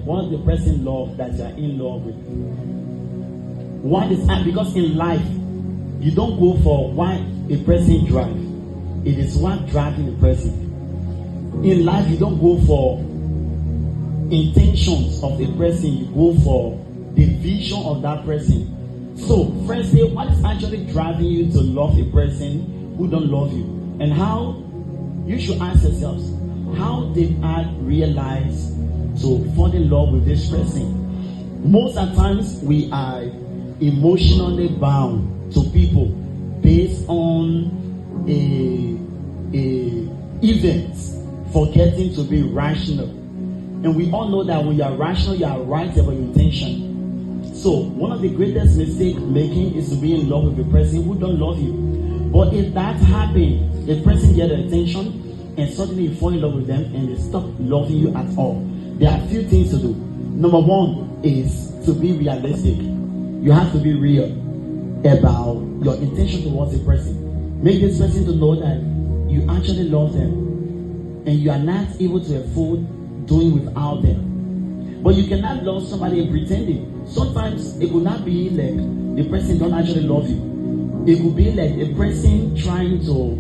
what the person loves that you are in love with. What is because in life you don't go for why a person drive. It is what driving the person. In life you don't go for intentions of the person, you go for the vision of that person. So firstly, what is actually driving you to love a person who don't love you? And how you should ask yourselves, how did I realize to fall in love with this person? Most of the times we are emotionally bound to people based on a event, forgetting to be rational. And we all know that when you are rational, you are right about your intention. So one of the greatest mistake making is to be in love with a person who don't love you. But if that happens, the person get their attention and suddenly you fall in love with them and they stop loving you at all. There are a few things to do. Number one is to be realistic. You have to be real about your intention towards a person. Make this person to know that you actually love them and you are not able to afford doing without them. But you cannot love somebody pretending. Sometimes it could not be like the person don't actually love you. It could be like a person trying to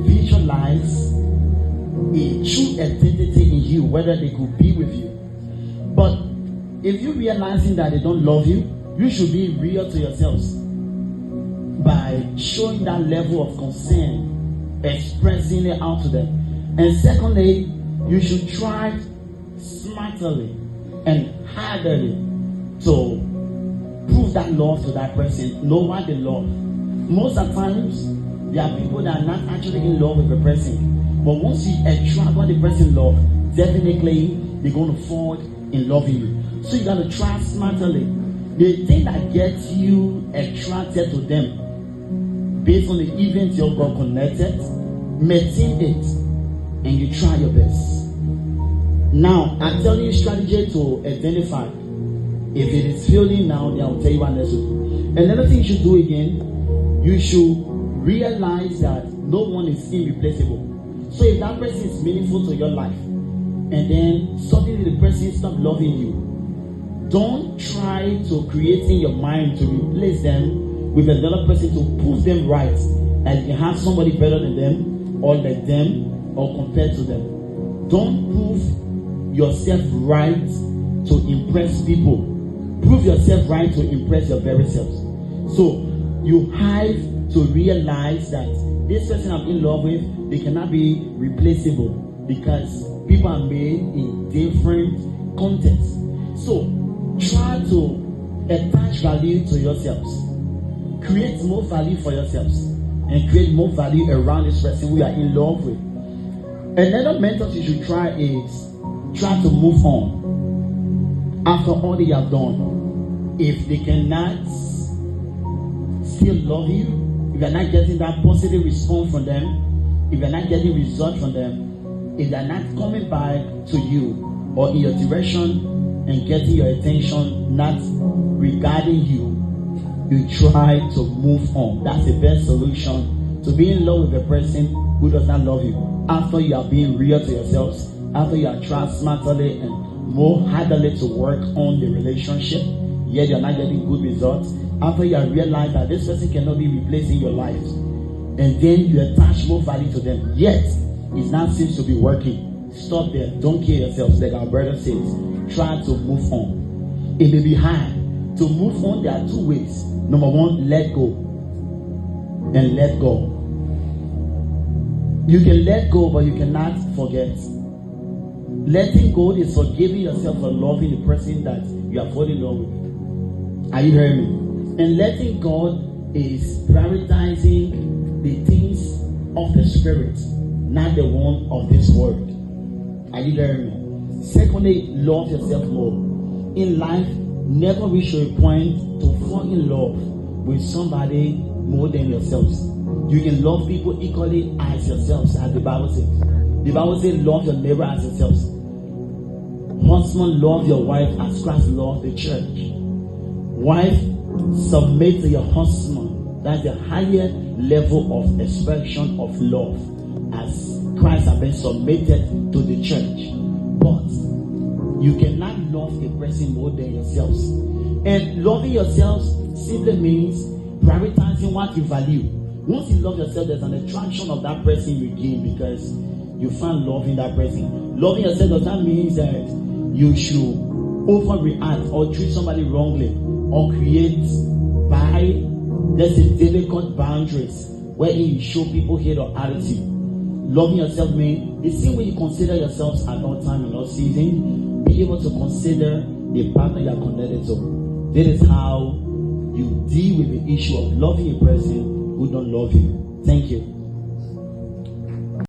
visualize a true identity in you, whether they could be with you. But if you're realizing that they don't love you, you should be real to yourselves by showing that level of concern, expressing it out to them. And secondly, you should try smartly and harderly to prove that love to that person. Know what they love. Most of the times, there are people that are not actually in love with the person. But once you attract what the person loves, definitely they're going to fall in love with you. So you got to try smartly. The thing that gets you attracted to them, based on the events you got connected, maintain it, and you try your best. Now, I'm telling you strategy to identify. If it is failing now, then I'll tell you what next to do. Another thing you should do again, you should realize that no one is irreplaceable. So if that person is meaningful to your life, and then suddenly the person stops loving you, don't try to create in your mind to replace them with another person to prove them right, and you have somebody better than them, or like them, or compared to them. Don't prove yourself right to impress people. Prove yourself right to impress your very self. So you have to realize that this person I'm in love with, they cannot be replaceable because people are made in different contexts. So try to attach value to yourselves. Create more value for yourselves and create more value around this person who you are in love with. Another method you should try is try to move on after all they have done. If they cannot still love you, if you're not getting that positive response from them, if you're not getting results from them, if they're not coming back to you or in your direction and getting your attention not regarding you, you try to move on. That's the best solution to be in love with a person who does not love you. After you are being real to yourselves, after you are trying smartly and more hardly to work on the relationship, yet you're not getting good results, after you have realized that this person cannot be replaced in your life, and then you attach more value to them, yet it now seems to be working. Stop there. Don't kill yourselves. Like our brother says, try to move on. It may be hard. To move on, there are two ways. Number one, let go. And let go. You can let go, but you cannot forget. Letting go is forgiving yourself for loving the person that you are falling in love with. Are you hearing me? And letting go is prioritizing the things of the spirit, not the one of this world. Are you hearing me? Secondly, love yourself more. In life, never reach a point to fall in love with somebody more than yourselves. You can love people equally as yourselves, as the Bible says. The Bible says, love your neighbor as yourselves. Husband, love your wife as Christ loved the church. Wife, submit to your husband. That's the higher level of expression of love, as Christ has been submitted to the church. But You cannot love a person more than yourselves. And loving yourselves simply means prioritizing what you value. Once you love yourself, there's an attraction of that person you gain because you find love in that person. Loving yourself does not mean that you should overreact or treat somebody wrongly or create by, let's say, difficult boundaries where you show people hate or attitude. Loving yourself means the same way you consider yourselves at all time in all season, be able to consider the partner you are connected to. This is how you deal with the issue of loving a person who don't love you. Thank you.